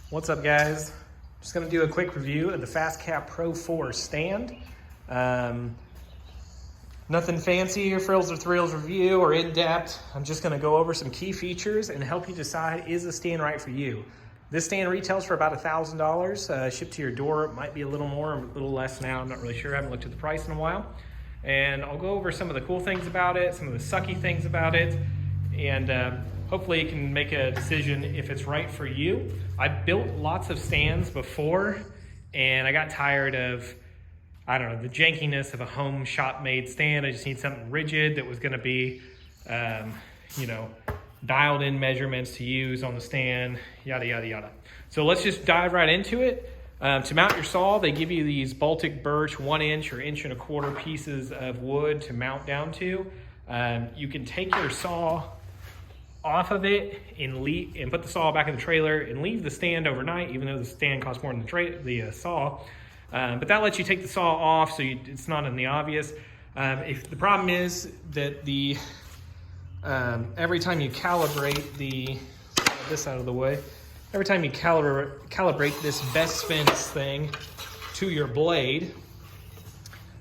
What's up, guys? Just gonna do a quick review of the Fastcap Pro 4 stand. Nothing fancy or frills or thrills review or in-depth. I'm just gonna go over some key features and help you decide, is the stand right for you? This stand retails for about $1,000. Shipped to your door, it might be a little more, a little less now. I'm not really sure, I haven't looked at the price in a while. And I'll go over some of the cool things about it, some of the sucky things about it, and hopefully you can make a decision if it's right for you. I built lots of stands before, and I got tired of, I don't know, the jankiness of a home shop made stand. I just need something rigid that was gonna be, dialed in measurements to use on the stand, yada, yada, yada. So let's just dive right into it. To mount your saw, they give you these Baltic birch 1 inch or 1.25 inch pieces of wood to mount down to. You can take your saw off of it and put the saw back in the trailer and leave the stand overnight, even though the stand costs more than the saw. But that lets you take the saw off, so it's not in the obvious. If the problem is that every time you calibrate this out of the way, every time you calibrate this best fence thing to your blade,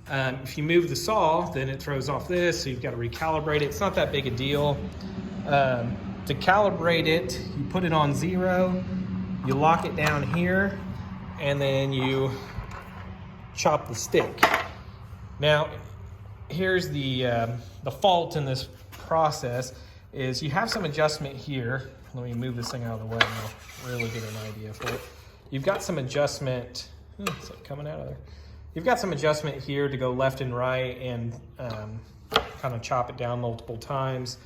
if you move the saw, then it throws off this, so you've got to recalibrate it. It's not that big a deal. To calibrate it, you put it on 0, you lock it down here, and then you chop the stick. Now, here's the fault in this process is you have some adjustment here. Let me move this thing out of the way and I'll really get an idea for it. You've got some adjustment, is it coming out of there? You've got some adjustment here to go left and right and kind of chop it down multiple times.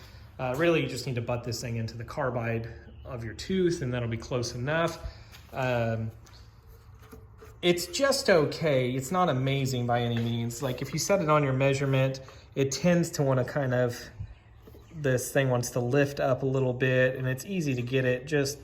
Really, you just need to butt this thing into the carbide of your tooth and that'll be close enough. It's just okay. It's not amazing by any means. Like if you set it on your measurement, it tends to want to kind of, this thing wants to lift up a little bit, and it's easy to get it just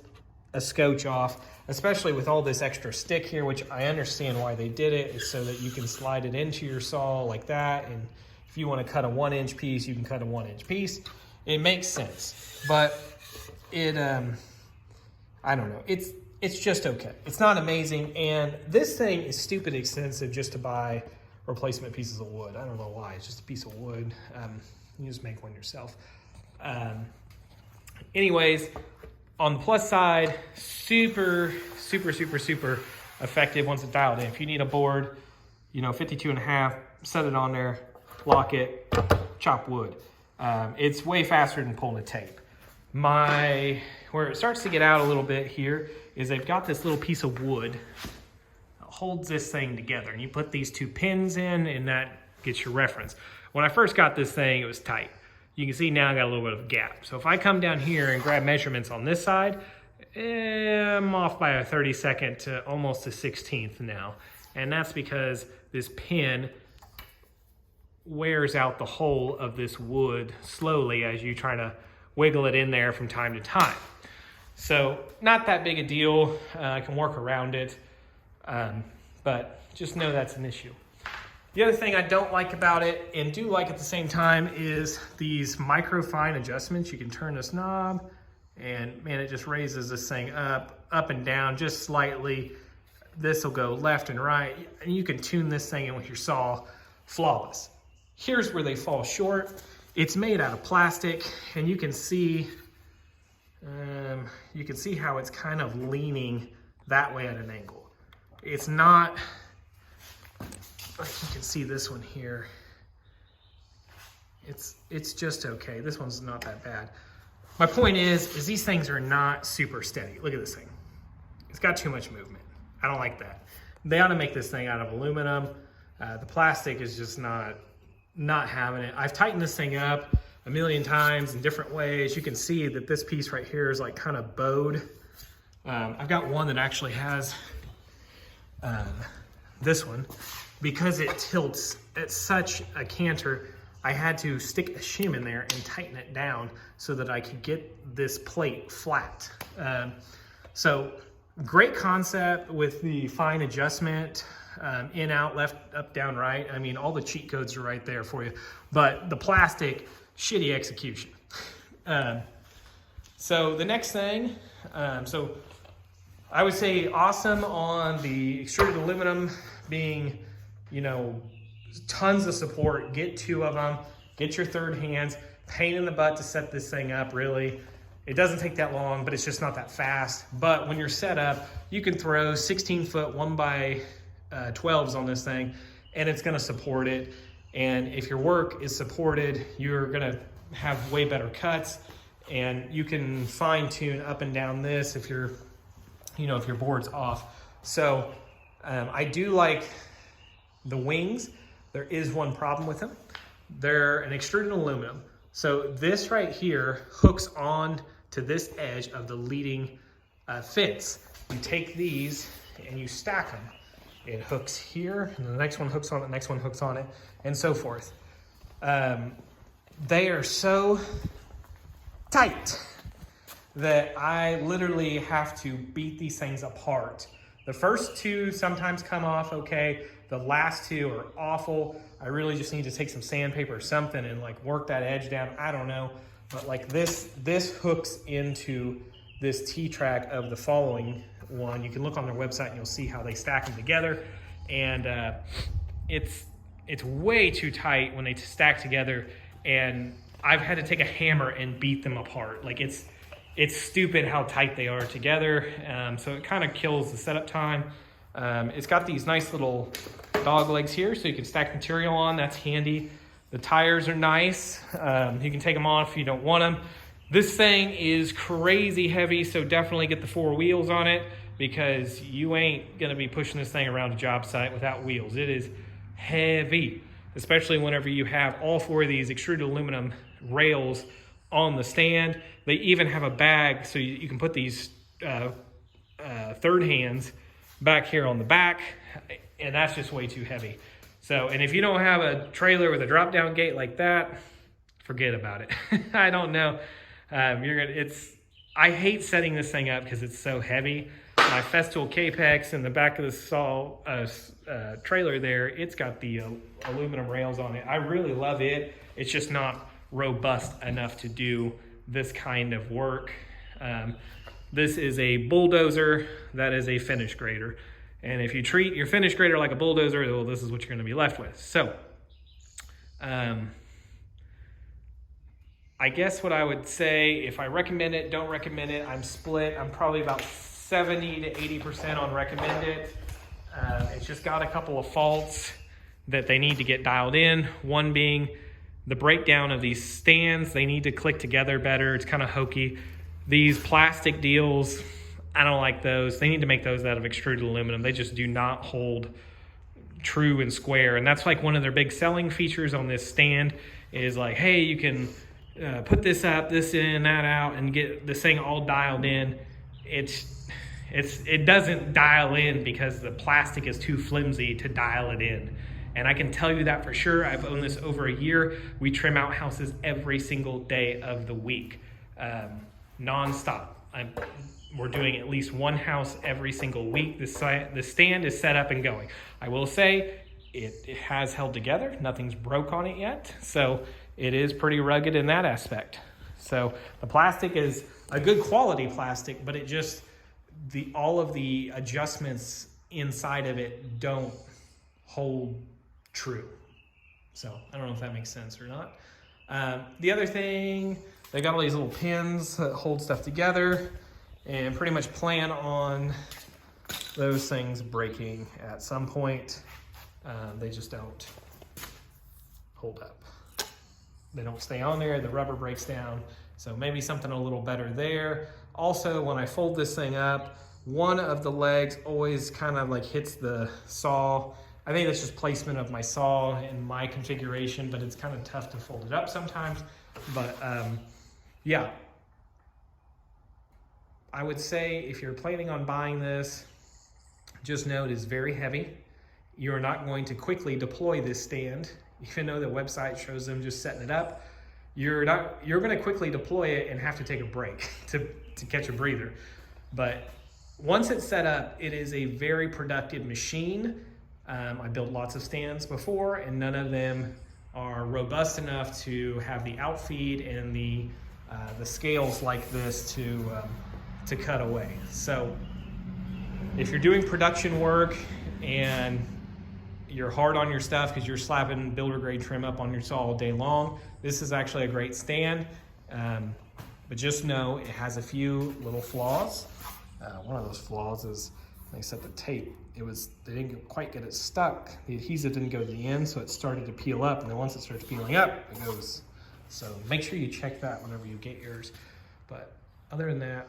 a scotch off, especially with all this extra stick here, which I understand why they did it. It's so that you can slide it into your saw like that, and if you want to cut a 1 inch piece, you can cut a 1 inch piece. It makes sense, but it, I don't know, it's just okay. It's not amazing, and this thing is stupid expensive just to buy replacement pieces of wood. I don't know why, it's just a piece of wood. You just make one yourself. Anyways, on the plus side, super effective once it's dialed in. If you need a board, 52.5, set it on there, lock it, chop wood. It's way faster than pulling a tape. Where it starts to get out a little bit here is they've got this little piece of wood that holds this thing together, and you put these 2 pins in and that gets your reference. When I first got this thing, it was tight. You can see now I got a little bit of a gap. So if I come down here and grab measurements on this side, I'm off by a 32nd to almost a 16th now. And that's because this pin wears out the whole of this wood slowly as you try to wiggle it in there from time to time. So not that big a deal. I can work around it, but just know that's an issue. The other thing I don't like about it, and do like at the same time, is these micro fine adjustments. You can turn this knob, and man, it just raises this thing up and down just slightly. This will go left and right, and you can tune this thing in with your saw, flawless. Here's where they fall short. It's made out of plastic, and you can see how it's kind of leaning that way at an angle. It's not, like you can see this one here. It's just okay. This one's not that bad. My point is these things are not super steady. Look at this thing. It's got too much movement. I don't like that. They ought to make this thing out of aluminum. The plastic is just not having it. I've tightened this thing up a million times in different ways. You can see that this piece right here is like kind of bowed. I've got one that actually has this one. Because it tilts at such a canter, I had to stick a shim in there and tighten it down so that I could get this plate flat. So great concept with the fine adjustment, in, out, left, up, down, right. I mean, all the cheat codes are right there for you, but the plastic, shitty execution. So the next thing, so I would say awesome on the extruded aluminum, being, you know, tons of support. Get 2 of them, get your third hands. Pain in the butt to set this thing up, really. It doesn't take that long, but it's just not that fast. But when you're set up, you can throw 16-foot 1x12s on this thing, and it's gonna support it. And if your work is supported, you're gonna have way better cuts, and you can fine tune up and down this if you're, you know, if your board's off. So I do like the wings. There is one problem with them. They're an extruded aluminum. So this right here hooks on to this edge of the leading fins. You take these and you stack them. It hooks here, and the next one hooks on it, the next one hooks on it, and so forth. They are so tight that I literally have to beat these things apart. The first 2 sometimes come off okay. The last 2 are awful. I really just need to take some sandpaper or something and like work that edge down. I don't know, but like this hooks into this T-track of the following one. You can look on their website and you'll see how they stack them together. And it's way too tight when they stack together, and I've had to take a hammer and beat them apart. Like it's stupid how tight they are together. So it kind of kills the setup time. It's got these nice little dog legs here so you can stack material on. That's handy. The tires are nice. You can take them off if you don't want them. This thing is crazy heavy, so definitely get the 4 wheels on it, because you ain't gonna be pushing this thing around a job site without wheels. It is heavy, especially whenever you have all 4 of these extruded aluminum rails on the stand. They even have a bag so you can put these third hands back here on the back, and that's just way too heavy. So, and if you don't have a trailer with a drop down gate like that, forget about it. I don't know. I hate setting this thing up because it's so heavy. My Festool Capex in the back of the trailer there, it's got the aluminum rails on it. I really love it. It's just not robust enough to do this kind of work. This is a bulldozer. That is a finish grader. And if you treat your finish grader like a bulldozer, well, this is what you're going to be left with. So, I guess what I would say, if I recommend it, don't recommend it, I'm split. I'm probably about 70 to 80% on recommend it. It's just got a couple of faults that they need to get dialed in. One being the breakdown of these stands. They need to click together better. It's kind of hokey. These plastic deals, I don't like those. They need to make those out of extruded aluminum. They just do not hold true and square. And that's like one of their big selling features on this stand is like, hey, you can put this up, this in, that out, and get this thing all dialed in. It doesn't dial in because the plastic is too flimsy to dial it in. And I can tell you that for sure. I've owned this over a year. We trim out houses every single day of the week, non-stop. We're doing at least one house every single week. The stand is set up and going. I will say it has held together. Nothing's broke on it yet. So it is pretty rugged in that aspect. So the plastic is a good quality plastic, but it just, all of the adjustments inside of it don't hold true. So I don't know if that makes sense or not. The other thing, they got all these little pins that hold stuff together, and pretty much plan on those things breaking at some point. They just don't hold up. They don't stay on there, the rubber breaks down. So maybe something a little better there. Also, when I fold this thing up, one of the legs always kind of like hits the saw. I think that's just placement of my saw in my configuration, but it's kind of tough to fold it up sometimes. But yeah, I would say if you're planning on buying this, just know it is very heavy. You're not going to quickly deploy this stand, even though the website shows them just setting it up. You're going to quickly deploy it and have to take a break to catch a breather. But once it's set up, it is a very productive machine. I built lots of stands before, and none of them are robust enough to have the outfeed and the scales like this to cut away. So If you're doing production work and you're hard on your stuff because you're slapping builder grade trim up on your saw all day long, this is actually a great stand. But just know it has a few little flaws. One of those flaws is, like I said, the tape. They didn't quite get it stuck. The adhesive didn't go to the end, so it started to peel up, and then once it starts peeling up, it goes. So make sure you check that whenever you get yours. But other than that,